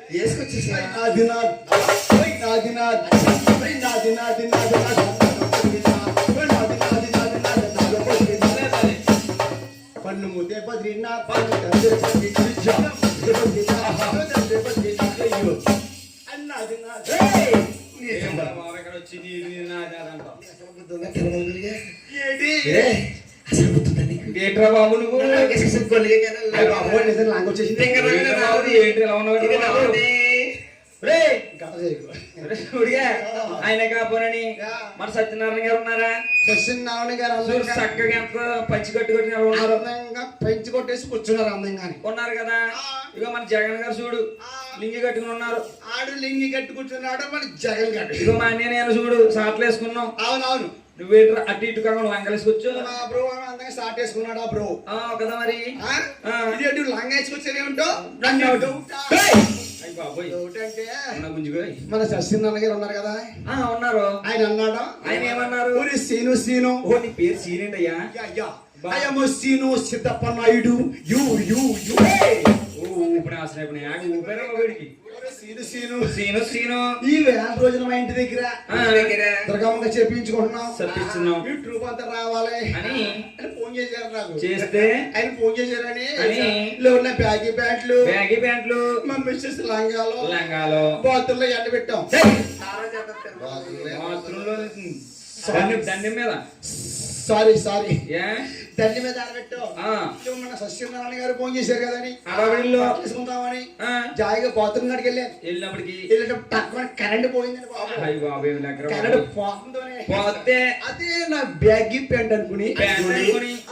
వేసుకొచ్చేసి పన్ను ముద్దే బద్రీనాథ్ ఏంట్రా బాబు నువ్వు ఆయన కాపోనని మన సత్యనారాయణ గారు ఉన్నారా? సత్యనారాయణ గారు చక్కగా ఎంత పంచి కట్టుకొని పెంచి కొట్టేసి కూర్చున్నారు అందంగా ఉన్నారు కదా. ఇక మన జగన్ గారు చూడు లింగి కట్టుకుని ఉన్నారు. ఆడు లింగి కట్టు కూర్చున్నాడు మన జగన్ గారు. ఇక మా అన్నయ్య నేను చూడు సాట్లు వేసుకున్నాం. అవునవును నువ్వేంటి అటు ఇటు కాకుండా లంగలేసుకొచ్చు బ్రో అందంగా స్టార్ట్ చేసుకున్నాడా బ్రో కదా మరి లంగా వేసుకొచ్చేనే ఉంటావు. మన సత్యనారాయణ గారు ఉన్నారు కదా ఉన్నారు. ఆయన అన్నాడు. ఆయన ఏమన్నారు? సీను సీను నీ పేరు సీనేంటయ్యా? అయ్యో scene Siddappa Naidu you you you ఇప్పుడు వీడికి సీను సీను సీను సీను ఈ వేల రోజుల మా ఇంటి దగ్గర దుర్గమ్మగా చెప్పించుకుంటున్నాం. చెప్పించున్నాం ట్రూప్ అంతా రావాలి అని ఫోన్ చేశారు. నాకు చేస్తే ఆయన ఫోన్ చేశారని ఉన్న బ్యాగీ ప్యాంట్లు మా మిస్సెస్ లంగాలో బాతుల్లో ఎండ పెట్టాం. దండం మీద సారీ దండి మీద ఆడబెట్టాం. మన సత్యనారాయణ గారు ఫోన్ చేశారు కదని తీసుకుందామని జాయిగా బాత్రూమ్ కాడికి వెళ్ళినప్పటికి తక్కువ కరెంట్ పోయిందని కరెంట్ పోతే అదే నా బ్యాగీ ప్యాంట్ అనుకుని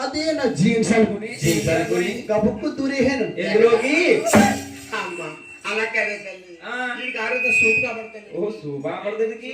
అదే నా జీన్స్ అనుకుని గబుక్కు దూరేహాను ఎందులోకి. అలా కదే సూప్ కాబట్టి సూప్ కాపాడుతుంది.